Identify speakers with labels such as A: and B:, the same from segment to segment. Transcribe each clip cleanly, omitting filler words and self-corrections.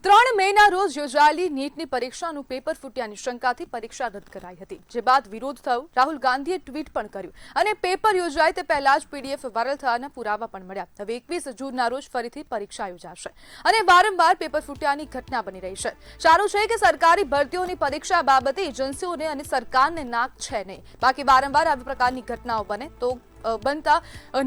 A: 3 મેના રોજ યોજાયેલી નીટની પરીક્ષાનું પેપર ફૂટ્યાની શંકાથી પરીક્ષા રદ કરાઈ હતી, જે બાદ વિરોધ થયો. રાહુલ ગાંધીએ ટ્વીટ પણ કર્યું અને પેપર યોજાય તે પહેલા જ પીડીએફ વાયરલ થવાના પુરાવા પણ મળ્યા. હવે 21 જૂનના રોજ ફરીથી પરીક્ષા યોજાશે અને વારંવાર પેપર ફૂટ્યાની ઘટના બની રહી છે. સારું છે કે સરકારી ભરતીઓની પરીક્ષા બાબતે એજન્સીઓને અને સરકારને નાક છે નહીં. બાકી વારંવાર આવી પ્રકારની ઘટનાઓ બને તો બનતા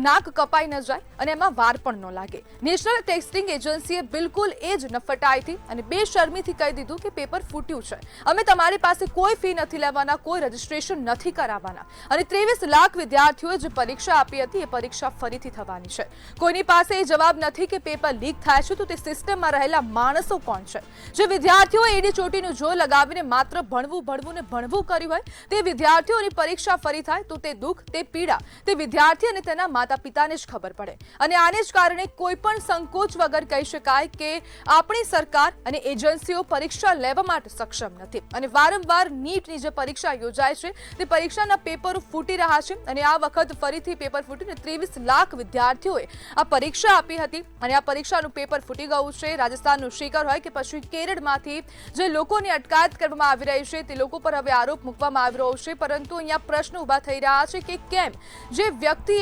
A: નાક કપાઈ ન જાય અને એમાં વાર પણ ન લાગે. નેશનલ ટેસ્ટિંગ એજન્સીએ બિલકુલ એ જ નફટાઈથી અને બેશરમીથી કહી દીધું કે પેપર ફૂટ્યું છે. અમે તમારી પાસે કોઈ ફી નથી લેવાના, કોઈ રજીસ્ટ્રેશન નથી કરાવવાના અને 23 લાખ વિદ્યાર્થીઓએ જે પરીક્ષા આપી હતી એ પરીક્ષા ફરીથી થવાની છે. કોઈની પાસે એ જવાબ નથી કે પેપર લીક થાય છે તો તે સિસ્ટમમાં રહેલા માણસો કોણ છે? જે વિદ્યાર્થીઓએ એડી ચોટીનું જોર લગાવીને માત્ર ભણવું ને ભણવું કર્યું હોય તે વિદ્યાર્થીઓની પરીક્ષા ફરી થાય તો તે દુઃખ, તે પીડા તે વિદ્યાર્થી અને તેના માતા પિતાને જ ખબર પડે. અને આને જ કારણે કોઈ પણ સંકોચ વગર કહી શકાય કે આપણી સરકાર અને એજન્સીઓ પરીક્ષા લેવા માટે સક્ષમ નથી અને વારંવાર નીટની જે પરીક્ષા યોજાય છે તે પરીક્ષાના પેપરો ફૂટી રહ્યા છે અને આ વખત ફરીથી પેપર ફૂટીને 23 લાખ વિદ્યાર્થીઓએ આ પરીક્ષા આપી હતી અને આ પરીક્ષાનું પેપર ફૂટી ગયું છે. રાજસ્થાનનું શિકર હોય કે પછી કેરળમાંથી જે લોકોની અટકાયત કરવામાં આવી રહી છે તે લોકો પર હવે આરોપ મૂકવામાં આવી રહ્યો છે, પરંતુ અહીંયા પ્રશ્ન ઉભા થઈ રહ્યા છે કે કેમ જે વ્યક્તિ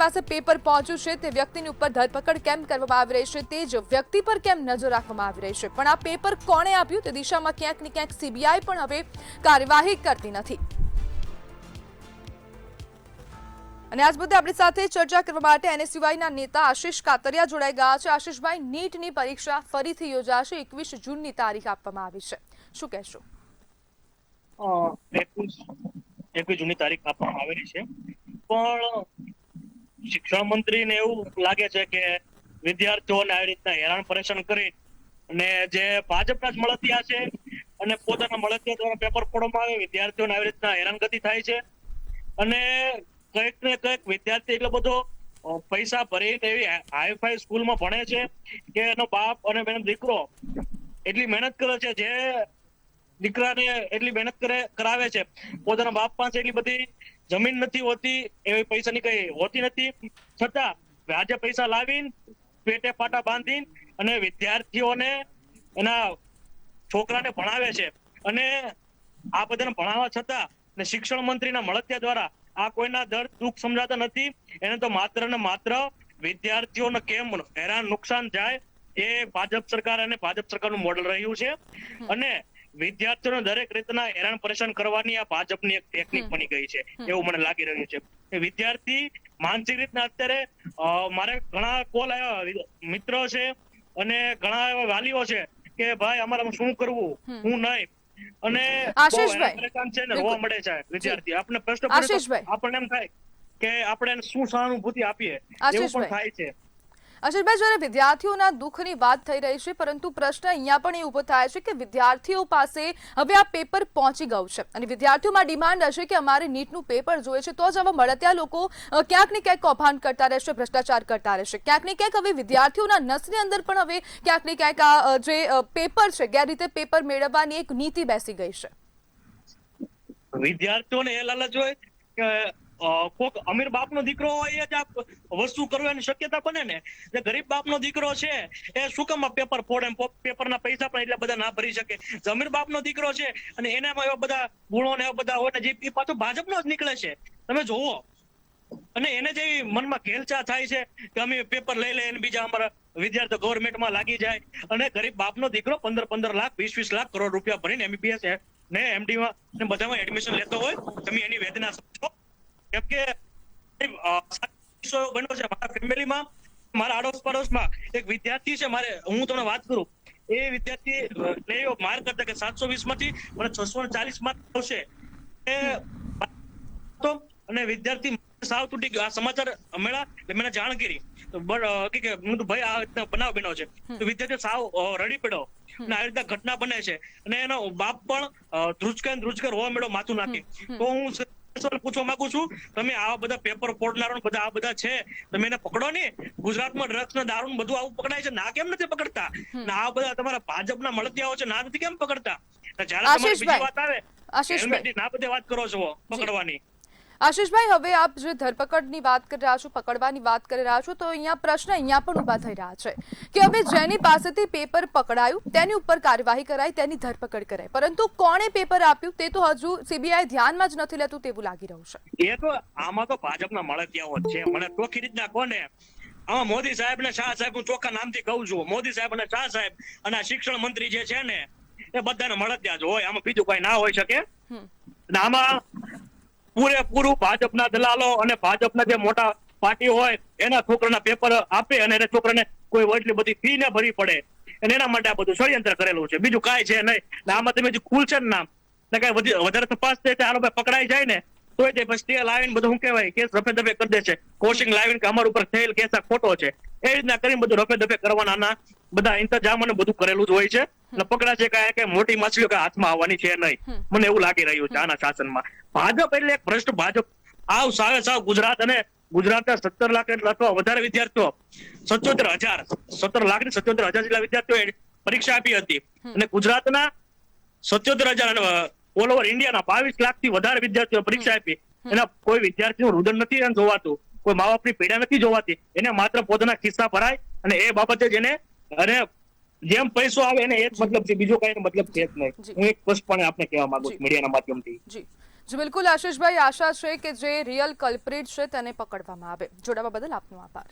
A: પાસે પેપર પહોંચ્યું છે તે વ્યક્તિની ઉપર ધરપકડ કેમ કરવામાં આવી રહી છે, તે જ વ્યક્તિ પર કેમ નજર રાખવામાં આવી રહી છે. પણ આ પેપર કોણે આપ્યું તે દિશામાં ક્યાંક ને ક્યાંક સીબીઆઈ પણ હવે કાર્યવાહી કરતી નથી. અને આજ મુદ્દે આપણી સાથે ચર્ચા કરવા માટે એનએસયુઆઈના નેતા આશિષ કાતરિયા જોડાઈ ગયા છે. આશિષભાઈ, નીટની પરીક્ષા ફરીથી યોજાશે, 21 જૂનની તારીખ આપવામાં આવી છે, શું કહેશો?
B: 21 જૂનની તારીખ આપવામાં આવેલી છે, પણ શિક્ષણ મંત્રીને એવું લાગે છે કે વિદ્યાર્થીઓને આવી રીતના હેરાન પરેશાન કરી અને જે ભાજપના જ મળતિયા છે અને પોતાના મળતિયા દ્વારા પેપર ફોડવામાં આવે, વિદ્યાર્થીઓને આવી રીતના હેરાનગતિ થાય છે અને કંઈક ને કંઈક વિદ્યાર્થી એટલો બધો પૈસા ભરી એવી હાઈફાઈ સ્કૂલમાં ભણે છે કે એનો બાપ અને એનો દીકરો એટલી મહેનત કરે છે, જે દીકરાને એટલી મહેનત કરાવે છે, પોતાના બાપ પાસે એટલી બધી જમીન નથી હોતી, એવી પૈસાની કઈ હોતી નથી, છતાં વ્યાજે પૈસા લાવીને પેટે પાટા બાંધીને અને વિદ્યાર્થીઓને એના છોકરાને ભણાવે છે. અને આ બધાને ભણાવવા છતાં શિક્ષણ મંત્રીના મળતિયા દ્વારા આ કોઈના દર્દ દુઃખ સમજાતા નથી. એને તો માત્ર ને માત્ર વિદ્યાર્થીઓને કેમ હેરાન નુકસાન જાય એ ભાજપ સરકાર અને ભાજપ સરકારનું મોડેલ રહ્યું છે અને વિદ્યાર્થીઓને દરેક રીતના હેરાન પરેશાન કરવાની આ ભાજપની એક ટેકનિક બની ગઈ છે એવું મને લાગી રહ્યું છે. વિદ્યાર્થી માનસિક રીતના અત્યારે મારે ઘણા કોલ આવ્યા, મિત્રો છે અને ઘણા એવા વાલીઓ છે કે ભાઈ અમારે શું કરવું, હું નહીં, અને પરેશાન છે ને રોવા મળે છે વિદ્યાર્થી. આપણે પ્રશ્ન પૂછે આપણને એમ થાય કે આપણે શું સહાનુભૂતિ આપીએ એવું પણ થાય છે.
A: આશિષભાઈ, જ્યારે વિદ્યાર્થીઓના દુઃખની વાત થઈ રહી છે, પરંતુ પ્રશ્ન અહીંયા પણ એ ઉભો થાય છે કે વિદ્યાર્થીઓ પાસે હવે આ પેપર પહોંચી ગયું છે અને વિદ્યાર્થીઓમાં ડિમાન્ડ હશે કે અમારે નીટનું પેપર જોઈએ છે, તો જ આવા મળતિયા લોકો ક્યાંક ને ક્યાંક કૌભાંડ કરતા રહેશે, ભ્રષ્ટાચાર કરતા રહેશે. ક્યાંક ને ક્યાંક હવે વિદ્યાર્થીઓના નસની અંદર પણ હવે ક્યાંક ને ક્યાંક આ જે પેપર છે, ગેરરીતે પેપર મેળવવાની એક નીતિ બેસી ગઈ છે.
B: વિદ્યાર્થીઓને એ લાલચ હોય કે કોક અમીર બાપનો દીકરો હોય એ જ આ વસ્તુ કરવાની શક્યતા બને ને. જે ગરીબ બાપનો દીકરો છે એ શું કામ પેપર ફોડે, પેપરના પૈસા પણ એટલા બધા ના ભરી શકે. જે અમીર બાપનો દીકરો છે અને એનામાં એવા બધા ગુણો ને એવા બધા હોય ને જે પાછો ભાજપનો જ નીકળે છે, તમે જોવો. અને એને જે મનમાં ઘેલચા થાય છે કે અમે પેપર લઈ લે અને બીજા અમારા વિદ્યાર્થીઓ ગવર્મેન્ટમાં લાગી જાય, અને ગરીબ બાપનો દીકરો 15 લાખ 20 લાખ કરોડ રૂપિયા ભરીને એમબીબીએસ ને એમડીમાં ને બધામાં એડમિશન લેતો હોય, તમે એની વેદના સમજો. કેમ કે બન્યો છે મારા ફેમિલીમાં, મારા આડોશ પડોશમાં એક વિદ્યાર્થી છે, હું તમને વાત કરું, એ વિદ્યાર્થી માર્ક કરતા કે 720 માંથી મને 640 માર્ક આવશે અને વિદ્યાર્થી સાવ તૂટી ગયો. આ સમાચાર મળ્યા એટલે મેં જાણ કરી તો ભાઈ આ રીતના બનાવ બન્યો છે, તો વિદ્યાર્થી સાવ રડી પડ્યો અને આ રીતના ઘટના બને છે અને એનો બાપ પણ ધ્રુજકા હોવા મળ્યો માથું નાખી. તો હું પૂછવા માંગુ છું, તમે આવા બધા પેપર ફોડનારો બધા આ બધા છે, તમે એને પકડો ને. ગુજરાતમાં ડ્રગ્સ ને દારૂ બધું આવું પકડાય છે, ના કેમ નથી પકડતા? આ બધા તમારા ભાજપના મળતિયાઓ છે, ના નથી કેમ પકડતા? જયારે તમારી બીજી વાત આવે ના બધી વાત કરો છો પકડવાની.
A: આશીષભાઈ, હવે આપ જે ધરપકડની વાત કરી રહ્યા છો, પકડવાની વાત કરી રહ્યા છો, તો અહીંયા પ્રશ્ન અહીંયા પણ ઊભા થઈ રહ્યા છે કે હવે જેની પાસેથી પેપર પકડાયું તેની ઉપર કાર્યવાહી કરાય, તેની ધરપકડ કરાય, પરંતુ કોણે પેપર આપ્યું તે તો હજુ સીબીઆઈ ધ્યાનમાં જ નથી લેતું તેવું લાગી રહ્યું છે.
B: એ તો આમાં તો ભાજપના મળતિયાઓ જ છે. મને ચોખ્ખી રીતના કોને આમાં મોદી સાહેબ ને શાહ સાહેબ, હું ચોખ્ખા નામથી કહું છું, મોદી સાહેબ અને શાહ સાહેબ અને શિક્ષણ મંત્રી જે છે ને એ બધાને મળતિયા જ હોય. આમાં બીજું કઈ ના હોઈ શકે. અને આમાં પૂરેપૂરું ભાજપના દલાલો અને ભાજપના જે મોટા પાર્ટી હોય એના છોકરાના પેપર આપે અને એને છોકરાને કોઈ એટલી બધી ફી ને ભરવી પડે અને એના માટે આ બધું ષડયંત્ર કરેલું છે. બીજું કાંઈ છે નહીં. આમાં તમે જે ખુલશે ને નામ ને કઈ વધારે તપાસ થાય આરોપી પકડાઈ જાય ને તો તે પછી સ્ટે લાવીને બધું શું કહેવાય કેસ રફે દફે કરી દે છે. કોશિંગ લાવીને કે અમારા ઉપર થયેલ કેસ આ ખોટો છે એ રીતના કરીને બધું રફે દફે કરવાના બધા ઇંતજામ અને બધું કરેલું જ હોય છે. એટલે પકડાશે કાંઈ કે મોટી માછલીઓ કઈ હાથમાં આવવાની છે નહીં. મને એવું લાગી રહ્યું છે આના શાસનમાં. ભાજપ એટલે એક ભ્રષ્ટ ભાજપ. સાવ ગુજરાત અને ગુજરાતના 17 લાખ અથવા વધારે વિદ્યાર્થીઓ 17 લાખ ને 77,000 જેટલા વિદ્યાર્થીઓ પરીક્ષા આપી હતી અને ગુજરાતના 77,000 અને ઓલ ઓવર ઇન્ડિયાના 22 લાખથી વધારે વિદ્યાર્થીઓ પરીક્ષા આપી. એના કોઈ વિદ્યાર્થીનું રુદન નથી જોવાતું, કોઈ મા બાપની પીડા નથી જોવાતી. એને માત્ર પોતાના ખિસ્સા ભરાય અને એ બાબતે જેને અને જેમ પૈસો આવે એને એ જ મતલબ છે, બીજો કઈ મતલબ છે જ નહીં. હું એક સ્પષ્ટપણે આપને કહેવા માંગુ છું મીડિયાના માધ્યમથી.
A: જી બિલકુલ આશીષભાઈ, આશા છે કે જે રિયલ કલ્પ્રિટ છે તેને પકડવામાં આવે. જોડાવા બદલ આપનો આભાર.